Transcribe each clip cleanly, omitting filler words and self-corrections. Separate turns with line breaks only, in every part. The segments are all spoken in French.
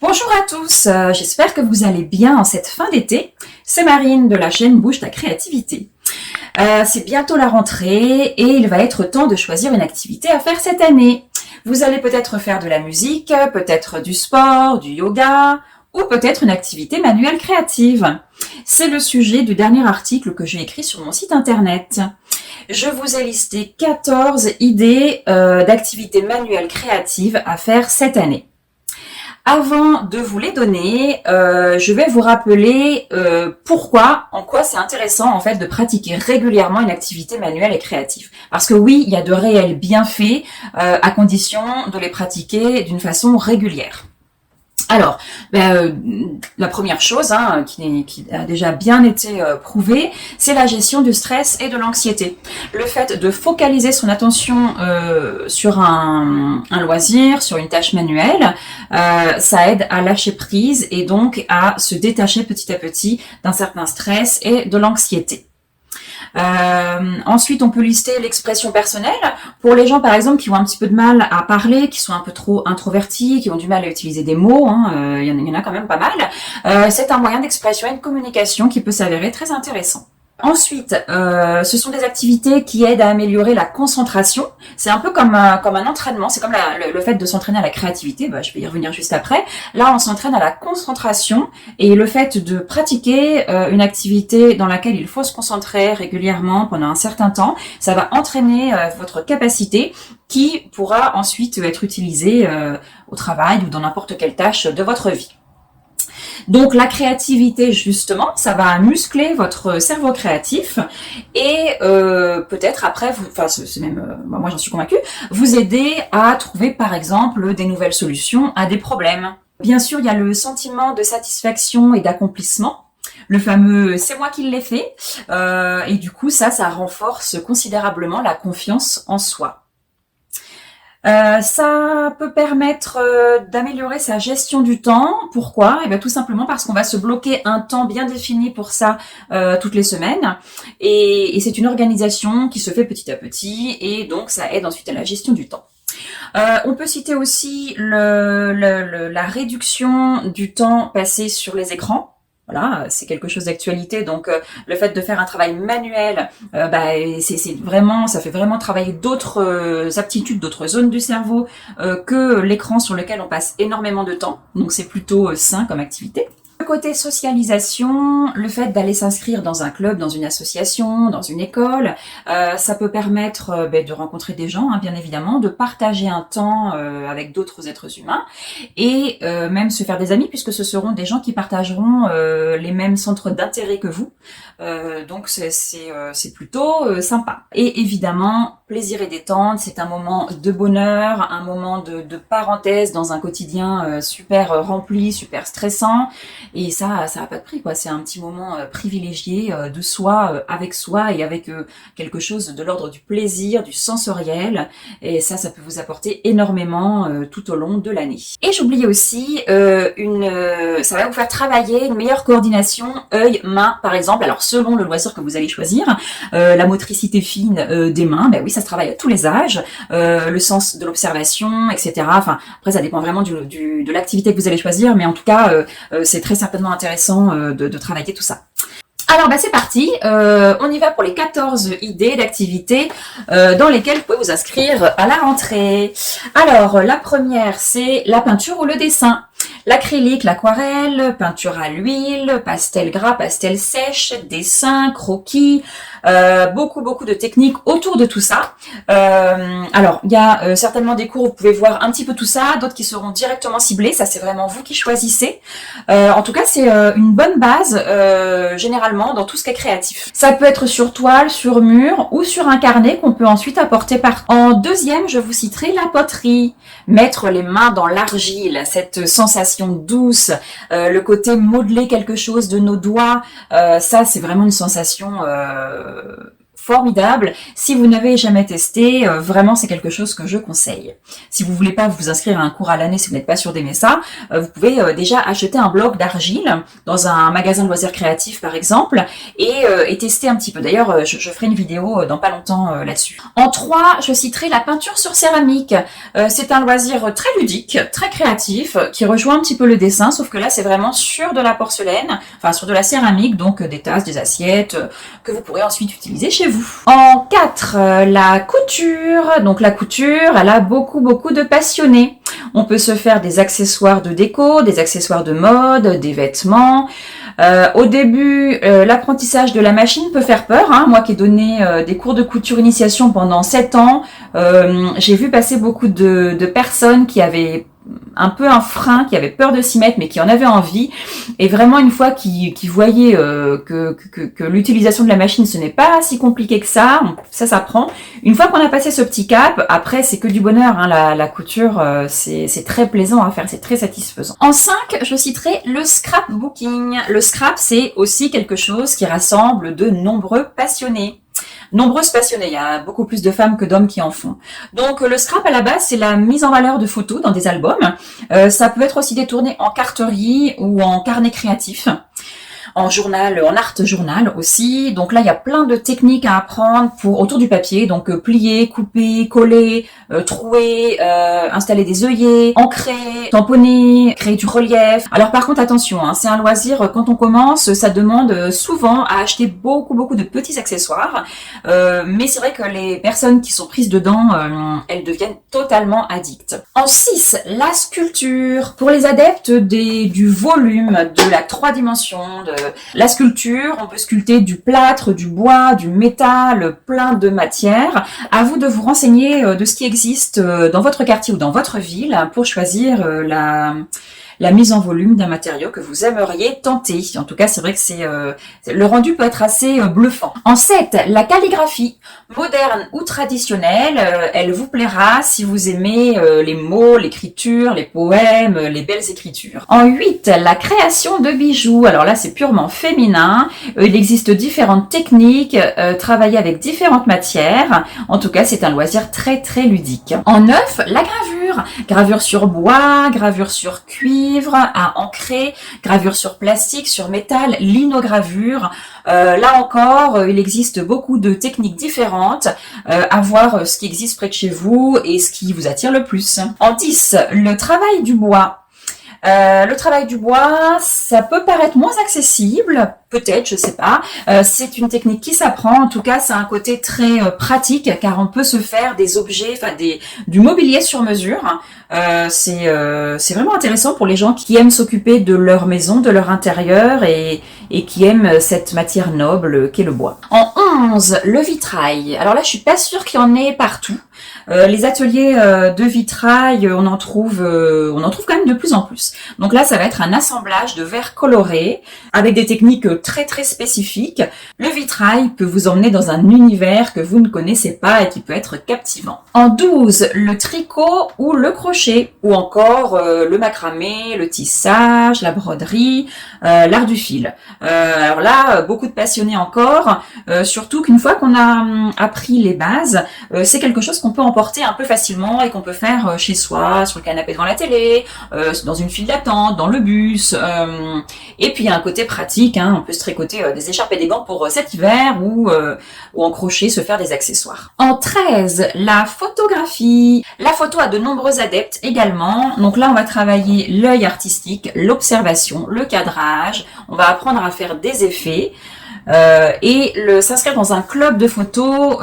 Bonjour à tous, j'espère que vous allez bien en cette fin d'été. C'est Marine de la chaîne Bouge ta créativité. C'est bientôt la rentrée et il va être temps de choisir une activité à faire cette année. Vous allez peut-être faire de la musique, peut-être du sport, du yoga ou peut-être une activité manuelle créative. C'est le sujet du dernier article que j'ai écrit sur mon site internet. Je vous ai listé 14 idées d'activités manuelles créatives à faire cette année. Avant de vous les donner, je vais vous rappeler en quoi c'est intéressant en fait de pratiquer régulièrement une activité manuelle et créative. Parce que oui, il y a de réels bienfaits à condition de les pratiquer d'une façon régulière. Alors, la première chose qui a déjà bien été prouvée, c'est la gestion du stress et de l'anxiété. Le fait de focaliser son attention sur un loisir, sur une tâche manuelle, ça aide à lâcher prise et donc à se détacher petit à petit d'un certain stress et de l'anxiété. Ensuite, on peut lister l'expression personnelle. Pour les gens, par exemple, qui ont un petit peu de mal à parler, qui sont un peu trop introvertis, qui ont du mal à utiliser des mots, il y en a quand même pas mal, c'est un moyen d'expression et de communication qui peut s'avérer très intéressant. Ensuite, ce sont des activités qui aident à améliorer la concentration. C'est un peu comme un entraînement. C'est comme le fait de s'entraîner à la créativité. Je vais y revenir juste après. Là, on s'entraîne à la concentration et le fait de pratiquer une activité dans laquelle il faut se concentrer régulièrement pendant un certain temps, ça va entraîner votre capacité qui pourra ensuite être utilisée au travail ou dans n'importe quelle tâche de votre vie. Donc la créativité, justement, ça va muscler votre cerveau créatif et peut-être après, c'est même, moi j'en suis convaincue, vous aider à trouver par exemple des nouvelles solutions à des problèmes. Bien sûr, il y a le sentiment de satisfaction et d'accomplissement. Le fameux c'est moi qui l'ai fait et du coup ça renforce considérablement la confiance en soi. Ça peut permettre d'améliorer sa gestion du temps. Pourquoi ? Eh bien, tout simplement parce qu'on va se bloquer un temps bien défini pour ça toutes les semaines. Et c'est une organisation qui se fait petit à petit et donc ça aide ensuite à la gestion du temps. On peut citer aussi la réduction du temps passé sur les écrans. Voilà, c'est quelque chose d'actualité. Donc, le fait de faire un travail manuel, ça fait vraiment travailler d'autres aptitudes, d'autres zones du cerveau que l'écran sur lequel on passe énormément de temps. Donc, c'est plutôt sain comme activité. Côté socialisation, le fait d'aller s'inscrire dans un club, dans une association, dans une école, ça peut permettre de rencontrer des gens, bien évidemment, de partager un temps avec d'autres êtres humains et même se faire des amis puisque ce seront des gens qui partageront les mêmes centres d'intérêt que vous. Donc c'est plutôt sympa. Et évidemment, plaisir et détente, c'est un moment de bonheur, un moment de parenthèse dans un quotidien super rempli, super stressant. Et ça a pas de prix, quoi. C'est un petit moment privilégié de soi, avec soi et avec quelque chose de l'ordre du plaisir, du sensoriel. Et ça peut vous apporter énormément tout au long de l'année. Et j'oubliais aussi, ça va vous faire travailler une meilleure coordination œil-main, par exemple. Alors selon le loisir que vous allez choisir, la motricité fine des mains, oui, ça se travaille à tous les âges, le sens de l'observation, etc. Enfin, après, ça dépend vraiment de l'activité que vous allez choisir, mais en tout cas, c'est très certainement intéressant de travailler tout ça. Alors c'est parti, on y va pour les 14 idées d'activités dans lesquelles vous pouvez vous inscrire à la rentrée. Alors la première, c'est la peinture ou le dessin. L'acrylique, l'aquarelle, peinture à l'huile, pastel gras, pastel sèche, dessin, croquis, beaucoup de techniques autour de tout ça. Alors, il y a certainement des cours où vous pouvez voir un petit peu tout ça, d'autres qui seront directement ciblés, ça c'est vraiment vous qui choisissez. En tout cas, c'est une bonne base généralement dans tout ce qui est créatif. Ça peut être sur toile, sur mur ou sur un carnet qu'on peut ensuite apporter par. En deuxième, je vous citerai la poterie. Mettre les mains dans l'argile, cette sensation douce, le côté modeler quelque chose de nos doigts, ça c'est vraiment une sensation formidable. Si vous n'avez jamais testé, vraiment c'est quelque chose que je conseille. Si vous voulez pas vous inscrire à un cours à l'année, si vous n'êtes pas sûr d'aimer ça, vous pouvez déjà acheter un bloc d'argile dans un magasin de loisirs créatifs par exemple et tester un petit peu. D'ailleurs, je ferai une vidéo dans pas longtemps là-dessus. En 3, je citerai la peinture sur céramique. C'est un loisir très ludique, très créatif, qui rejoint un petit peu le dessin, sauf que là c'est vraiment sur de la porcelaine, enfin sur de la céramique, donc des tasses, des assiettes, que vous pourrez ensuite utiliser chez vous. En 4, la couture. Donc la couture, elle a beaucoup de passionnés. On peut se faire des accessoires de déco, des accessoires de mode, des vêtements. Au début, l'apprentissage de la machine peut faire peur. Moi qui ai donné des cours de couture initiation pendant 7 ans, j'ai vu passer beaucoup de personnes qui avaient un peu un frein, qui avaient peur de s'y mettre, mais qui en avaient envie. Et vraiment, une fois qu'ils voyaient que l'utilisation de la machine, ce n'est pas si compliqué que ça s'apprend. Une fois qu'on a passé ce petit cap, après, c'est que du bonheur. La couture, c'est très plaisant à faire, c'est très satisfaisant. En 5, je citerai le scrapbooking. Le scrap, c'est aussi quelque chose qui rassemble de nombreux passionnés. Nombreuses passionnées, il y a beaucoup plus de femmes que d'hommes qui en font. Donc le scrap à la base, c'est la mise en valeur de photos dans des albums. Ça peut être aussi détourné en carterie ou en carnet créatif. En journal, en art journal aussi. Donc là, il y a plein de techniques à apprendre autour du papier. Donc plier, couper, coller, trouer, installer des œillets, ancrer, tamponner, créer du relief. Alors par contre, attention, c'est un loisir, quand on commence, ça demande souvent à acheter beaucoup de petits accessoires. Mais c'est vrai que les personnes qui sont prises dedans, elles deviennent totalement addictes. En 6, la sculpture. Pour les adeptes du volume, de la 3 dimensions, de la sculpture, on peut sculpter du plâtre, du bois, du métal, plein de matières. À vous de vous renseigner de ce qui existe dans votre quartier ou dans votre ville pour choisir la mise en volume d'un matériau que vous aimeriez tenter. En tout cas, c'est vrai que le rendu peut être assez bluffant. En 7, la calligraphie. Moderne ou traditionnelle, elle vous plaira si vous aimez les mots, l'écriture, les poèmes, les belles écritures. En 8, la création de bijoux. Alors là, c'est purement féminin. Il existe différentes techniques, travailler avec différentes matières. En tout cas, c'est un loisir très ludique. En 9, la gravure. Gravure sur bois, gravure sur cuivre, à ancrer, gravure sur plastique, sur métal, linogravure. Là encore, il existe beaucoup de techniques différentes. À voir ce qui existe près de chez vous et ce qui vous attire le plus. En 10, le travail du bois. Le travail du bois, ça peut paraître moins accessible, peut-être, je sais pas. C'est une technique qui s'apprend. En tout cas, c'est un côté très pratique car on peut se faire des objets, du mobilier sur mesure. C'est vraiment intéressant pour les gens qui aiment s'occuper de leur maison, de leur intérieur et qui aiment cette matière noble qu'est le bois. En 11, le vitrail. Alors là, je suis pas sûre qu'il y en ait partout. Les ateliers de vitrail, on en trouve quand même de plus en plus. Donc là, ça va être un assemblage de verres colorés avec des techniques très spécifiques. Le vitrail peut vous emmener dans un univers que vous ne connaissez pas et qui peut être captivant. En 12, le tricot ou le crochet, ou encore le macramé, le tissage, la broderie, l'art du fil. Alors là, beaucoup de passionnés encore, surtout qu'une fois qu'on a appris les bases, c'est quelque chose qu'on peut emporter un peu facilement et qu'on peut faire chez soi, sur le canapé devant la télé, dans une file d'attente, dans le bus. Et puis il y a un côté pratique, on peut se tricoter des écharpes et des gants pour cet hiver ou en crochet se faire des accessoires. En 13, la photographie. La photo a de nombreux adeptes également. Donc là, on va travailler l'œil artistique, l'observation, le cadrage. On va apprendre à faire des effets. Et s'inscrire dans un club de photos,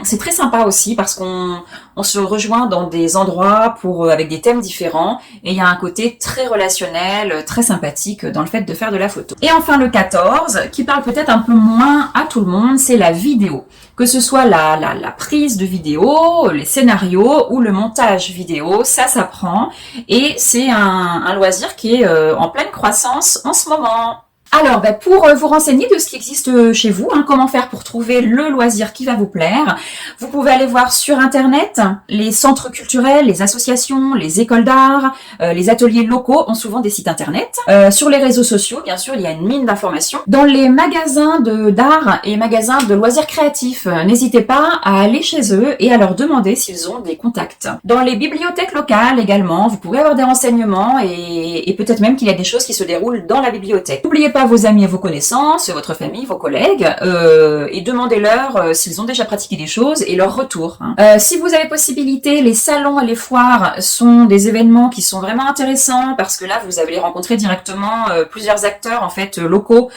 c'est très sympa aussi parce qu'on se rejoint dans des endroits avec des thèmes différents et il y a un côté très relationnel, très sympathique dans le fait de faire de la photo. Et enfin le 14, qui parle peut-être un peu moins à tout le monde, c'est la vidéo. Que ce soit la prise de vidéo, les scénarios ou le montage vidéo, ça s'apprend et c'est un loisir qui est en pleine croissance en ce moment. Alors, pour vous renseigner de ce qui existe chez vous, comment faire pour trouver le loisir qui va vous plaire, vous pouvez aller voir sur Internet. Les centres culturels, les associations, les écoles d'art, les ateliers locaux ont souvent des sites Internet. Sur les réseaux sociaux, bien sûr, il y a une mine d'informations. Dans les magasins d'art et magasins de loisirs créatifs, n'hésitez pas à aller chez eux et à leur demander s'ils ont des contacts. Dans les bibliothèques locales également, vous pourrez avoir des renseignements et peut-être même qu'il y a des choses qui se déroulent dans la bibliothèque. N'oubliez pas vos amis et vos connaissances, votre famille, vos collègues, et demandez-leur s'ils ont déjà pratiqué des choses et leur retour. Si vous avez possibilité, les salons et les foires sont des événements qui sont vraiment intéressants parce que là, vous allez rencontrer directement plusieurs acteurs en fait locaux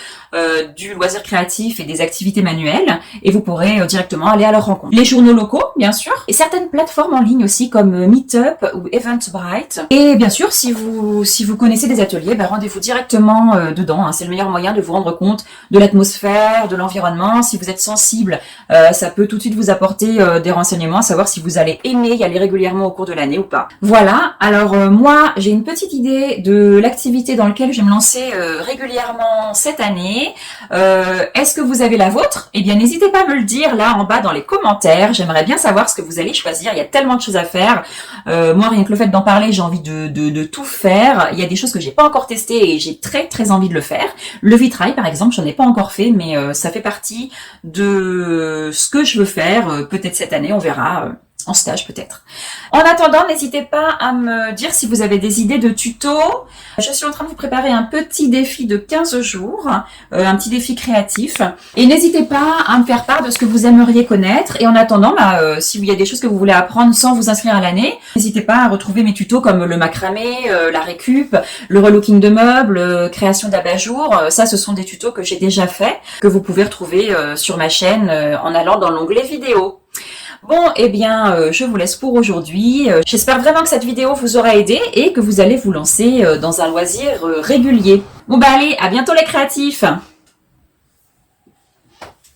du loisir créatif et des activités manuelles et vous pourrez directement aller à leur rencontre. Les journaux locaux, bien sûr, et certaines plateformes en ligne aussi comme Meetup ou Eventbrite. Et bien sûr, si vous connaissez des ateliers, rendez-vous directement dedans. C'est le meilleur moyen de vous rendre compte de l'atmosphère, de l'environnement. Si vous êtes sensible, ça peut tout de suite vous apporter des renseignements, à savoir si vous allez aimer y aller régulièrement au cours de l'année ou pas. Voilà, alors moi, j'ai une petite idée de l'activité dans laquelle je vais me lancer régulièrement cette année. Est-ce que vous avez la vôtre? Eh bien, n'hésitez pas à me le dire là en bas dans les commentaires. J'aimerais bien savoir ce que vous allez choisir. Il y a tellement de choses à faire. Moi, rien que le fait d'en parler, j'ai envie de tout faire. Il y a des choses que j'ai pas encore testées et j'ai très envie de le faire. Le vitrail, par exemple, j'en ai pas encore fait, mais ça fait partie de ce que je veux faire. Peut-être cette année, on verra. En stage peut-être. En attendant, n'hésitez pas à me dire si vous avez des idées de tutos. Je suis en train de vous préparer un petit défi de 15 jours, un petit défi créatif. Et n'hésitez pas à me faire part de ce que vous aimeriez connaître. Et en attendant, s'il y a des choses que vous voulez apprendre sans vous inscrire à l'année, n'hésitez pas à retrouver mes tutos comme le macramé, la récup, le relooking de meubles, création d'abat-jour. Ça, ce sont des tutos que j'ai déjà faits, que vous pouvez retrouver sur ma chaîne en allant dans l'onglet vidéo. Bon, eh bien, je vous laisse pour aujourd'hui. J'espère vraiment que cette vidéo vous aura aidé et que vous allez vous lancer dans un loisir régulier. Bon, allez, à bientôt les créatifs!